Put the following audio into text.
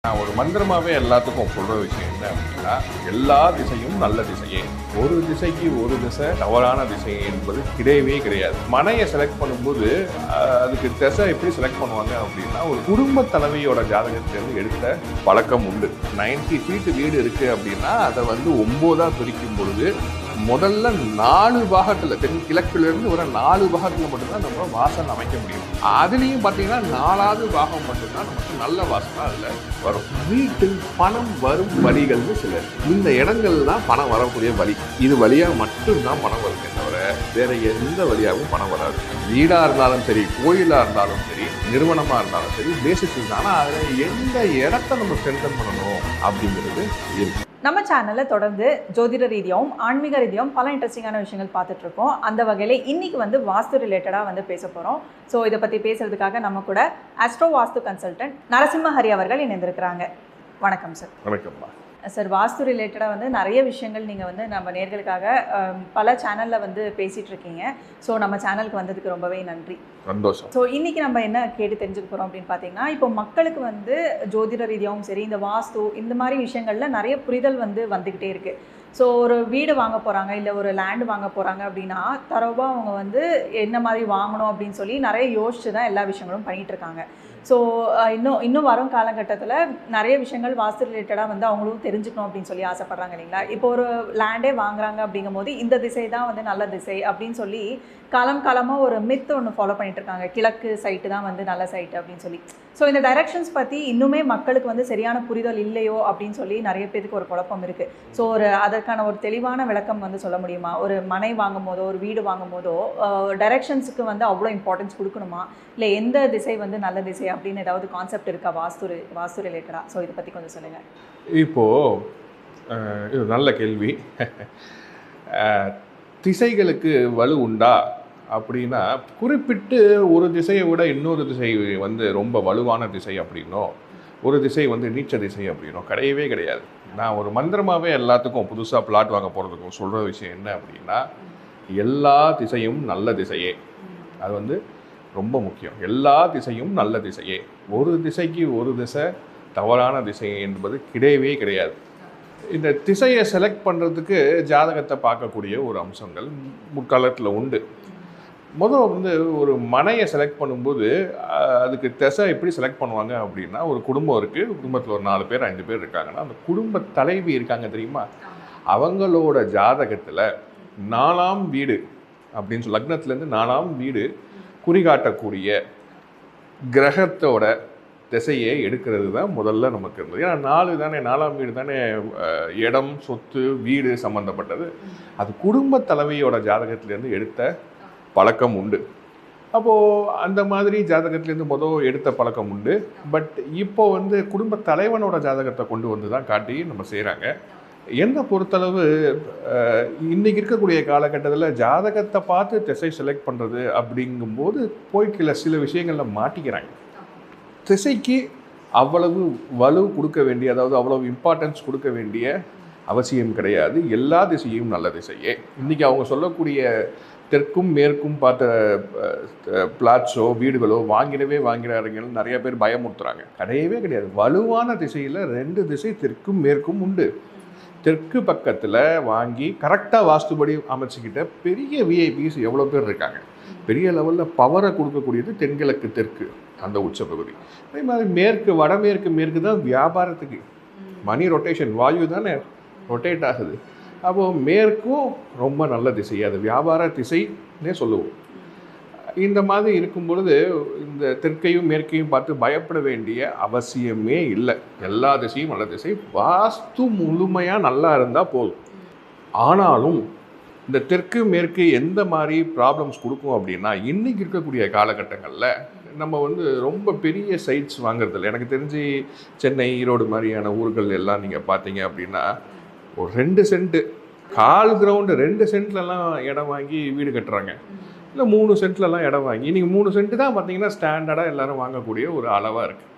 நான் ஒரு மந்திரமாவே எல்லாத்துக்கும் சொல்ற விஷயம் என்ன அப்படின்னா, எல்லா திசையும் நல்ல திசையே. ஒரு திசைக்கு ஒரு திசை தவறான திசை என்பது கிடையவே கிடையாது. மனையை செலக்ட் பண்ணும்போது அதுக்கு திசை எப்படி செலக்ட் பண்ணுவாங்க அப்படின்னா, ஒரு குடும்ப தலைவியோட ஜாதகத்திலிருந்து எடுத்த பழக்கம் உண்டு. 90 ஃபீட் வீடு இருக்கு அப்படின்னா அதை வந்து 9ஆ பிரிக்கும் பொழுது முதல்ல 4 பாகத்துல கிழக்கிலிருந்து ஒரு 4 பாகத்துல மட்டும்தான் நம்ம வாசல் அமைக்க முடியும். அதுலயும் பாத்தீங்கன்னா 4வது பாகம் மட்டும்தான் நமக்கு நல்ல வாசல் அதுல வரும். வீட்டில் பணம் வரும் வழிகள்னு சில இந்த இடங்கள் தான் பணம் வரக்கூடிய வழி. இது வழியா மட்டும்தான் பணம் வருமே தவிர வேற எந்த வழியாகவும் பணம் வராது. வீடா இருந்தாலும் சரி, கோயிலா இருந்தாலும் சரி, நிறுவனமா இருந்தாலும் சரி, பேசிஸ். ஆனா அதுல எந்த இடத்த நம்ம ஸ்ட்ரென்தன் பண்ணணும் அப்படிங்கிறது இருக்கு. நம்ம சேனலில் தொடர்ந்து ஜோதிட ரீதியாகவும் ஆன்மீக ரீதியாகவும் பல இன்ட்ரெஸ்டிங்கான விஷயங்கள் பார்த்துட்டு இருக்கோம். அந்த வகையில் இன்னைக்கு வந்து வாஸ்து ரிலேட்டடாக வந்து பேச போகிறோம். ஸோ இதை பற்றி பேசுறதுக்காக நம்ம கூட ஆஸ்ட்ரோ வாஸ்து கன்சல்டன்ட் நரசிம்ம ஹரி அவர்கள் இணைந்திருக்கிறாங்க. வணக்கம் சார். வணக்கம்மா சார், வாஸ்து ரிலேட்டடாக வந்து நிறைய விஷயங்கள் நீங்கள் வந்து நம்ம நேர்களுக்காக பல சேனலில் வந்து பேசிகிட்டு இருக்கீங்க. ஸோ நம்ம சேனலுக்கு வந்ததுக்கு ரொம்பவே நன்றி, சந்தோஷம். ஸோ இன்றைக்கி நம்ம என்ன கேட்டு தெரிஞ்சுக்க போகிறோம் அப்படின்னு பார்த்தீங்கன்னா, இப்போ மக்களுக்கு வந்து ஜோதிட ரீதியாகவும் சரி, இந்த வாஸ்து இந்த மாதிரி விஷயங்களில் நிறைய புரிதல் வந்து வந்துக்கிட்டே இருக்குது. ஸோ ஒரு வீடு வாங்க போகிறாங்க, இல்லை ஒரு லேண்டு வாங்க போகிறாங்க அப்படின்னா தரவாக அவங்க வந்து என்ன மாதிரி வாங்கணும் அப்படின்னு சொல்லி நிறைய யோசிச்சு தான் எல்லா விஷயங்களும் பண்ணிகிட்ருக்காங்க. ஸோ இன்னும் வரும் காலகட்டத்தில் நிறைய விஷயங்கள் வாஸ்து ரிலேட்டடாக வந்து அவங்களும் தெரிஞ்சுக்கணும் அப்படின்னு சொல்லி ஆசைப்பட்றாங்க இல்லைங்களா? இப்போ ஒரு லேண்டே வாங்குறாங்க அப்படிங்கும் போது இந்த திசை தான் வந்து நல்ல திசை அப்படின்னு சொல்லி காலமாக ஒரு மித் ஒன்று ஃபாலோ பண்ணிட்டு இருக்காங்க. கிழக்கு சைட்டு தான் வந்து நல்ல சைட்டு அப்படின்னு சொல்லி. ஸோ இந்த டைரக்ஷன்ஸ் பற்றி இன்னுமே மக்களுக்கு வந்து சரியான புரிதல் இல்லையோ அப்படின்னு சொல்லி நிறைய பேருக்கு ஒரு குழப்பம் இருக்குது. ஸோ அதற்கான ஒரு தெளிவான விளக்கம் வந்து சொல்ல முடியுமா? ஒரு மனை வாங்கும் போதோ ஒரு வீடு வாங்கும் போதோ டைரக்ஷன்ஸுக்கு வந்து அவ்வளோ இம்பார்ட்டன்ஸ் கொடுக்கணுமா, இல்லை எந்த திசை வந்து நல்ல திசை அப்படின்னு ஏதாவது கான்செப்ட் இருக்கா வாஸ்து ரிலேட்டடாக? ஸோ இதை பற்றி கொஞ்சம் சொல்லுங்கள். இப்போது இது நல்ல கேள்வி. திசைகளுக்கு வலு உண்டா அப்படின்னா, குறிப்பிட்டு ஒரு திசையை விட இன்னொரு திசை வந்து ரொம்ப வலுவான திசை அப்படின்னோ, ஒரு திசை வந்து நீச்ச திசை அப்படின்னோ கிடையவே கிடையாது. நான் ஒரு மந்திரமாகவே எல்லாத்துக்கும் புதுசாக பிளாட் வாங்க போகிறதுக்கும் சொல்கிற விஷயம் என்ன அப்படின்னா, எல்லா திசையும் நல்ல திசையே. அது வந்து ரொம்ப முக்கியம். எல்லா திசையும் நல்ல திசையே. ஒரு திசைக்கு ஒரு திசை தவறான திசை என்பது கிடையவே கிடையாது. இந்த திசையை செலக்ட் பண்ணுறதுக்கு ஜாதகத்தை பார்க்கக்கூடிய ஒரு அம்சங்கள் முற்காலத்தில் உண்டு. முதல் வந்து ஒரு மனையை செலக்ட் பண்ணும்போது அதுக்கு திசை எப்படி செலக்ட் பண்ணுவாங்க அப்படின்னா, ஒரு குடும்பம் இருக்குது, குடும்பத்தில் ஒரு 4 பேர் 5 பேர் இருக்காங்கன்னா, அந்த குடும்ப தலைவி இருக்காங்க தெரியுமா, அவங்களோட ஜாதகத்தில் 4ஆம் வீடு அப்படின்னு சொல்லி லக்னத்துலேருந்து 4ஆம் வீடு குறிகாட்டக்கூடிய கிரகத்தோட திசையை எடுக்கிறது தான் முதல்ல நமக்கு இருந்தது. ஏன்னா 4 தானே, 4ஆம் வீடு தானே இடம், சொத்து, வீடு சம்மந்தப்பட்டது. அது குடும்ப தலைவியோட ஜாதகத்திலேருந்து எடுத்த பழக்கம் உண்டு. அப்போது அந்த மாதிரி ஜாதகத்திலேருந்து எடுத்த பழக்கம் உண்டு. பட் இப்போ வந்து குடும்ப தலைவனோட ஜாதகத்தை கொண்டு வந்து தான் காட்டி நம்ம செய்கிறாங்க. என்னை பொறுத்தளவு இன்றைக்கி இருக்கக்கூடிய காலகட்டத்தில் ஜாதகத்தை பார்த்து திசை செலக்ட் பண்ணுறது அப்படிங்கும்போது சில விஷயங்களில் மாட்டிக்கிறாங்க. திசைக்கு அவ்வளவு வலு கொடுக்க வேண்டிய, அதாவது அவ்வளவு இம்பார்ட்டன்ஸ் கொடுக்க வேண்டிய அவசியம் கிடையாது. எல்லா திசையும் நல்ல திசையே. இன்றைக்கி அவங்க சொல்லக்கூடிய தெற்கும் மேற்கும் பார்த்த பிளாட்ஸோ வீடுகளோ வாங்கிறார்கள் நிறைய பேர் பயமுறுத்துறாங்க. கிடையவே கிடையாது. வலுவான திசையில் 2 திசை தெற்கும் மேற்கும் உண்டு. தெற்கு பக்கத்தில் வாங்கி கரெக்டாக வாஸ்துபடி அமைச்சிக்கிட்ட பெரிய விஐபிஸ் எவ்வளோ பேர் இருக்காங்க. பெரிய லெவலில் பவரை கொடுக்கக்கூடியது தென்கிழக்கு தெற்கு அந்த உச்ச பகுதி. அதே மாதிரி வடமேற்கு தான் வியாபாரத்துக்கு. மணி ரொட்டேஷன், வாயு தானே ரொட்டேட் ஆகுது. அப்போது மேற்கும் ரொம்ப நல்ல திசை, அது வியாபார திசைன்னே சொல்லுவோம். இந்த மாதிரி இருக்கும் பொழுது இந்த தெற்கையும் மேற்கையும் பார்த்து பயப்பட வேண்டிய அவசியமே இல்லை. எல்லா திசையும் நல்ல திசை. வாஸ்து முழுமையாக நல்லா இருந்தால் போதும். ஆனாலும் இந்த தெற்கு மேற்கு எந்த மாதிரி ப்ராப்ளம்ஸ் கொடுக்கும் அப்படின்னா, இன்றைக்கி இருக்கக்கூடிய காலகட்டங்களில் நம்ம வந்து ரொம்ப பெரிய சைட்ஸ் வாங்குறதில்ல. எனக்கு தெரிஞ்சு சென்னை, ஈரோடு மாதிரியான ஊர்கள் எல்லாம் நீங்கள் பார்த்தீங்க அப்படின்னா, ஒரு 2 சென்ட்டு, 1/4 கிரவுண்டு 2 சென்ட்லலாம் இடம் வாங்கி வீடு கட்டுறாங்க. இல்லை 3 சென்ட்லலாம் இடம் வாங்கி, இன்றைக்கி 3 சென்ட்டு தான் பார்த்தீங்கன்னா ஸ்டாண்டர்டாக எல்லோரும் வாங்கக்கூடிய ஒரு அளவாக இருக்குது.